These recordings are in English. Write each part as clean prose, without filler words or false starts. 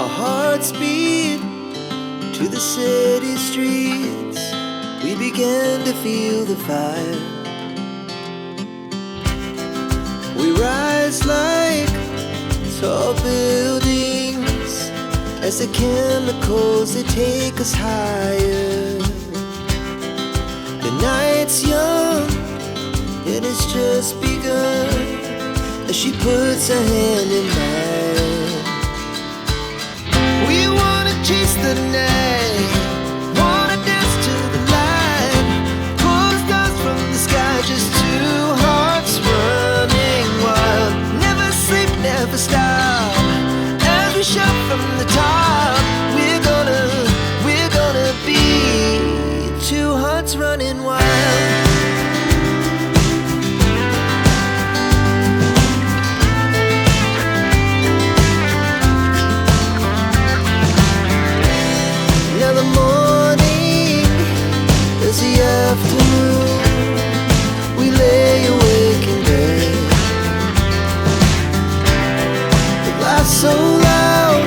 Our hearts beat to the city streets. We began to feel the fire. We rise like tall buildings as the chemicals, they take us higher. The night's young, it has just begun, as she puts her hand in mine. We wanna chase the night, wanna dance to the light, pull the stars from the sky, just two hearts running wild. Never sleep, never stop, as we shout from the top. We're gonna be two hearts running wild. Now the morning is the afternoon. We lay awake in bed. The laughs so loud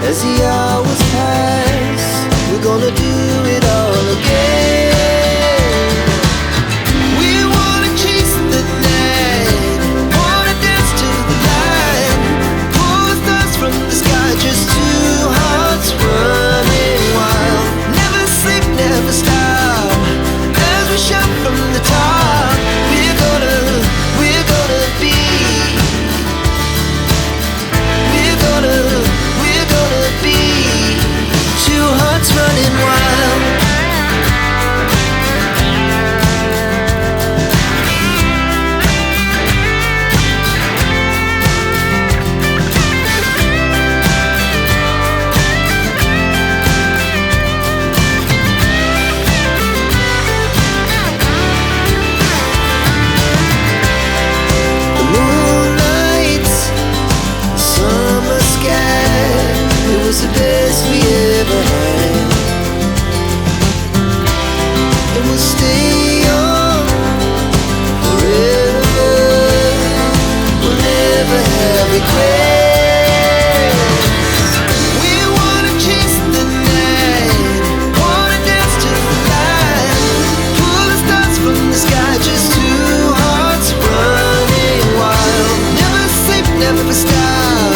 as the hours pass. We're gonna do it all again. We wanna chase the night, wanna dance to the light, pull the stars from the sky, just two hearts running wild. Never sleep, never stop, as we shout from the top. We're gonna be, we're gonna be two hearts running wild. The moonlight, summer sky, it was the best we ever had. And we'll stay on forever. We'll never have regrets. We wanna chase the night, wanna dance to the light, pull the stars from the sky, just two hearts running wild. Never sleep, never stop,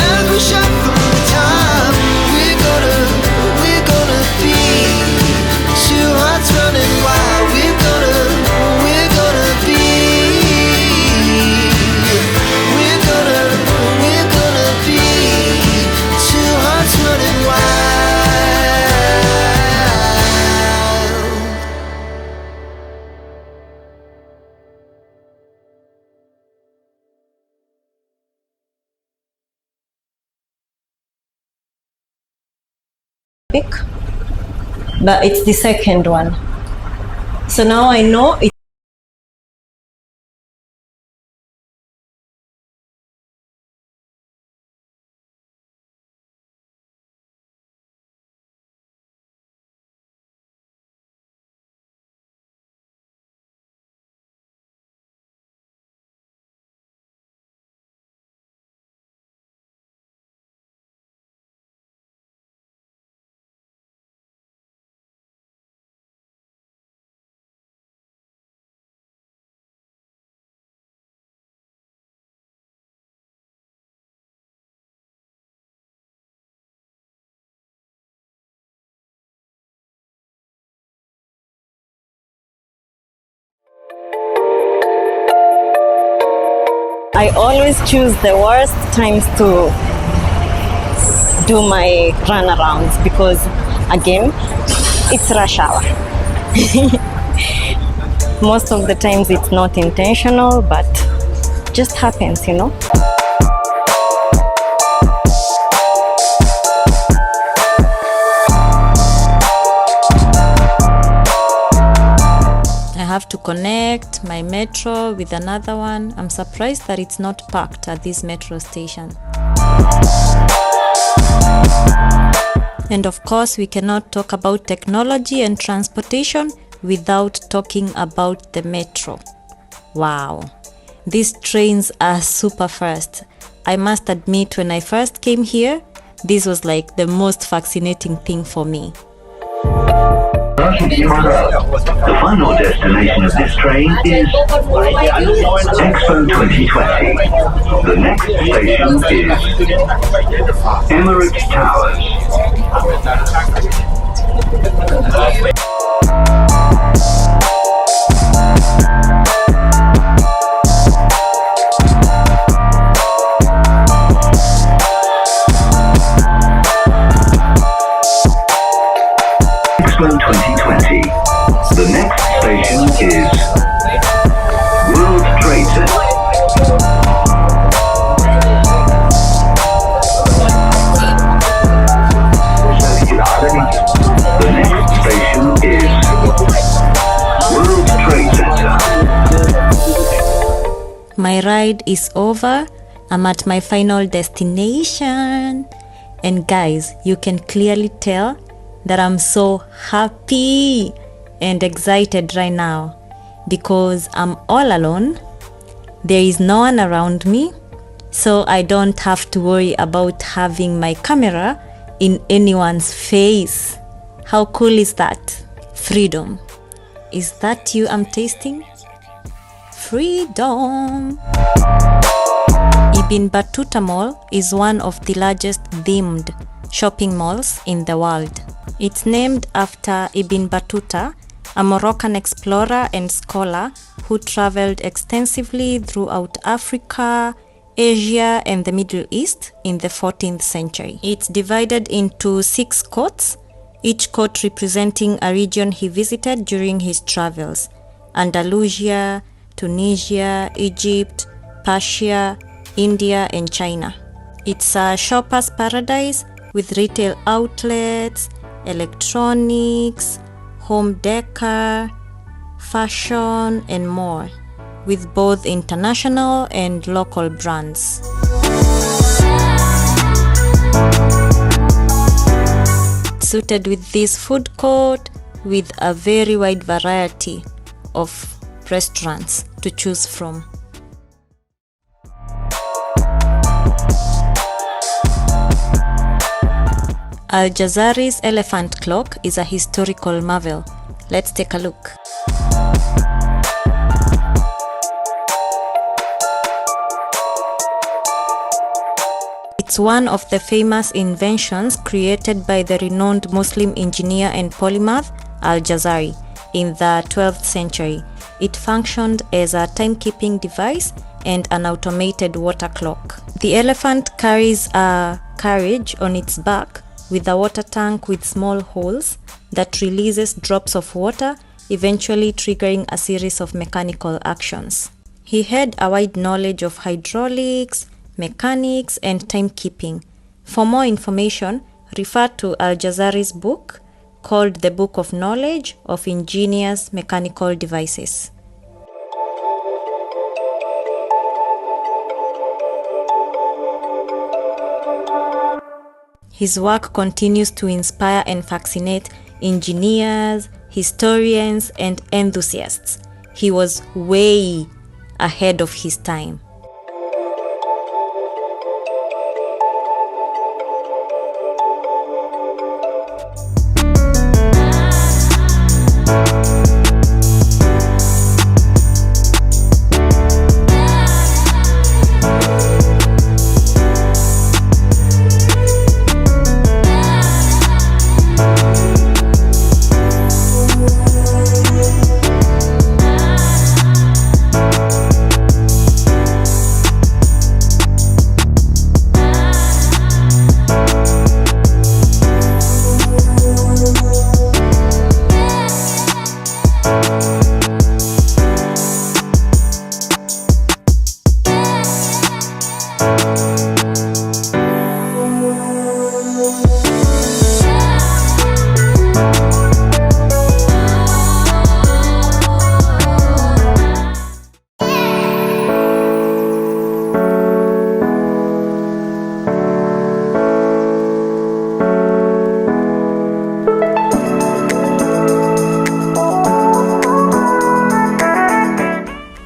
as we shout from the top. We're gonna be two hearts running wild. We're gonna be, we're gonna be two hearts running wild. Pick, but it's the second one. So now I know it. I always choose the worst times to do my runarounds because, again, it's rush hour. Most of the times it's not intentional, but just happens, you know. I have to connect my metro with another one. I'm surprised that it's not packed at this metro station. And of course, we cannot talk about technology and transportation without talking about the metro. Wow, these trains are super fast. I must admit, when I first came here, This was like the most fascinating thing for me. The final destination of this train is Expo 2020. The next station is Emirates Towers. Expo 2020. The next station is World Trade Center. The next station is World Trade Center. My ride is over. I'm at my final destination. And guys, you can clearly tell that I'm so happy and excited right now because I'm all alone. There is no one around me, so I don't have to worry about having my camera in anyone's face. How cool is that? Freedom. Is that you I'm tasting? Freedom. IBN Battuta Mall is one of the largest themed shopping malls in the world. It's named after Ibn Battuta, a Moroccan explorer and scholar who traveled extensively throughout Africa, Asia, and the Middle East in the 14th century. It's divided into 6 courts, each court representing a region he visited during his travels: Andalusia, Tunisia, Egypt, Persia, India, and China. It's a shopper's paradise with retail outlets, electronics, home decor, fashion, and more, with both international and local brands. Suited with this food court with a very wide variety of restaurants to choose from. Aljaar's elephant clock is a historical marvel. Let's take a look. It's one of the famous inventions created by the renowned Muslim engineer and polymath Aljaar in the 12th century. It functioned as a timekeeping device and an automated water clock. The elephant carries a carriage on its back with a water tank with small holes that releases drops of water, eventually triggering a series of mechanical actions. He had a wide knowledge of hydraulics, mechanics, and timekeeping. For more information, refer to Aljaar's book called The Book of Knowledge of Ingenious Mechanical Devices. His work continues to inspire and fascinate engineers, historians, and enthusiasts. He was way ahead of his time.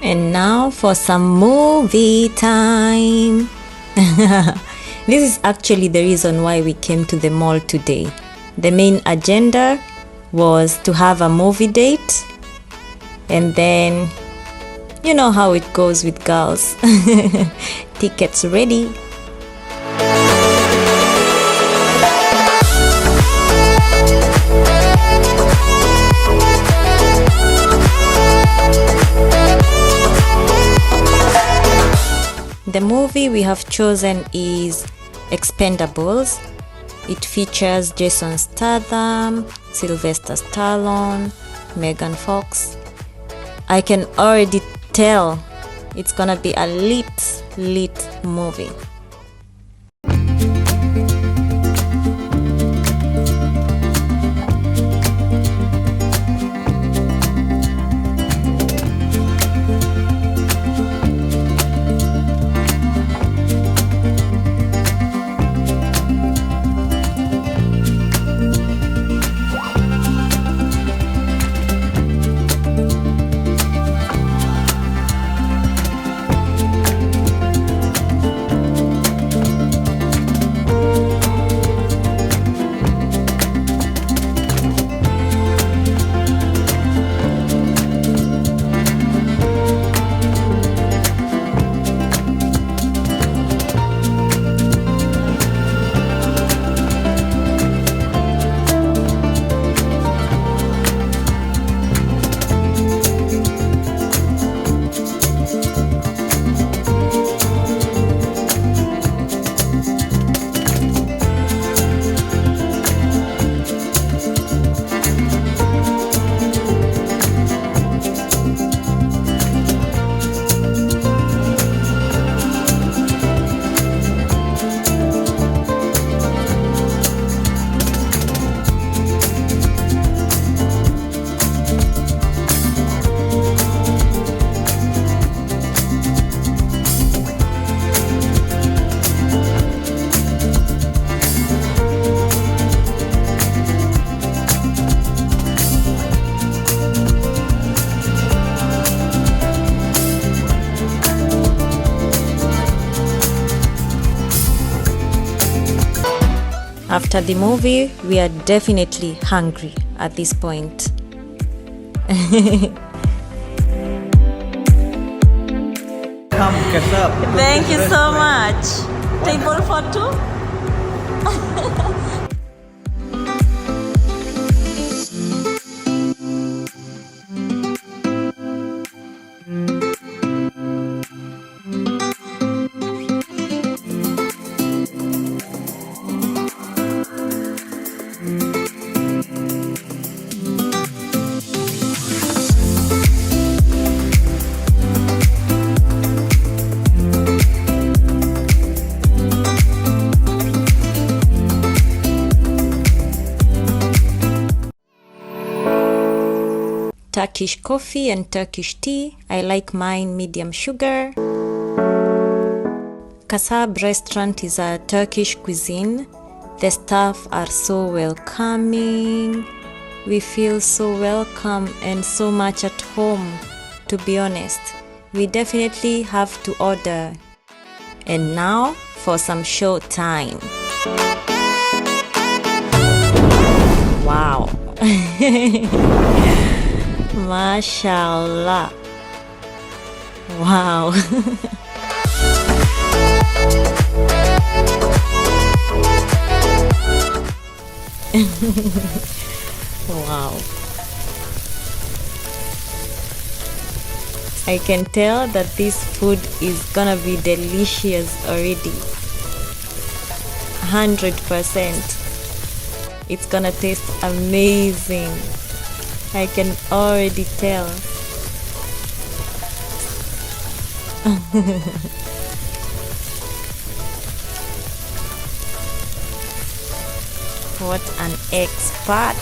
And now for some movie time. This is actually the reason why we came to the mall today. The main agenda was to have a movie date, and then you know how it goes with girls. Tickets ready. The movie we have chosen is Expendables. It features Jason Statham, Sylvester Stallone, Megan Fox. I can already tell it's gonna be a lit movie. After the movie, we are definitely hungry at this point. Come, get up. Thank you so much. Table for two? Turkish coffee and Turkish tea. I like mine medium sugar. Kasab restaurant is a Turkish cuisine. The staff are so welcoming. We feel so welcome and so much at home, to be honest. We definitely have to order. And now for some show time. Wow. Mashallah. Wow. Wow. I can tell that this food is gonna be delicious already. 100%. It's gonna taste amazing. I can already tell. What an expert.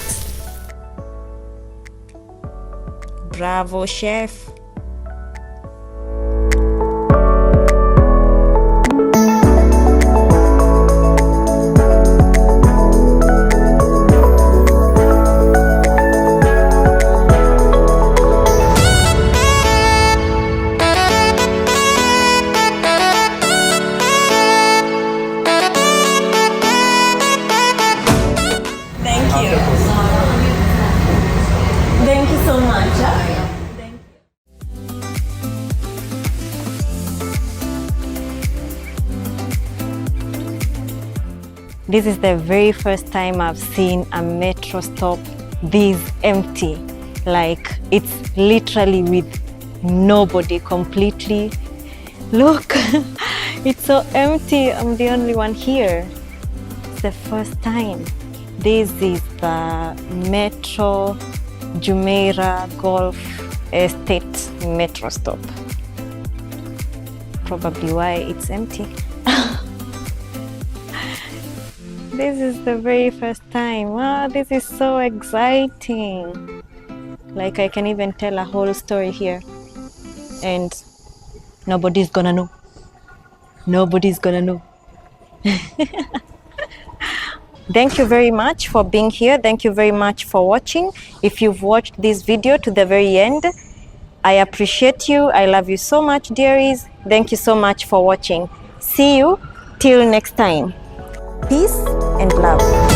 Bravo, chef. This is the very first time I've seen a metro stop this empty. Like, it's literally with nobody, completely. Look, it's so empty. I'm the only one here. It's the first time. This is the Metro Jumeirah Golf Estate metro stop. Probably why it's empty. This is the very first time. Wow, this is so exciting. Like, I can even tell a whole story here. And nobody's gonna know. Nobody's gonna know. Thank you very much for being here. Thank you very much for watching. If you've watched this video to the very end, I appreciate you. I love you so much, dearies. Thank you so much for watching. See you till next time. Peace and love.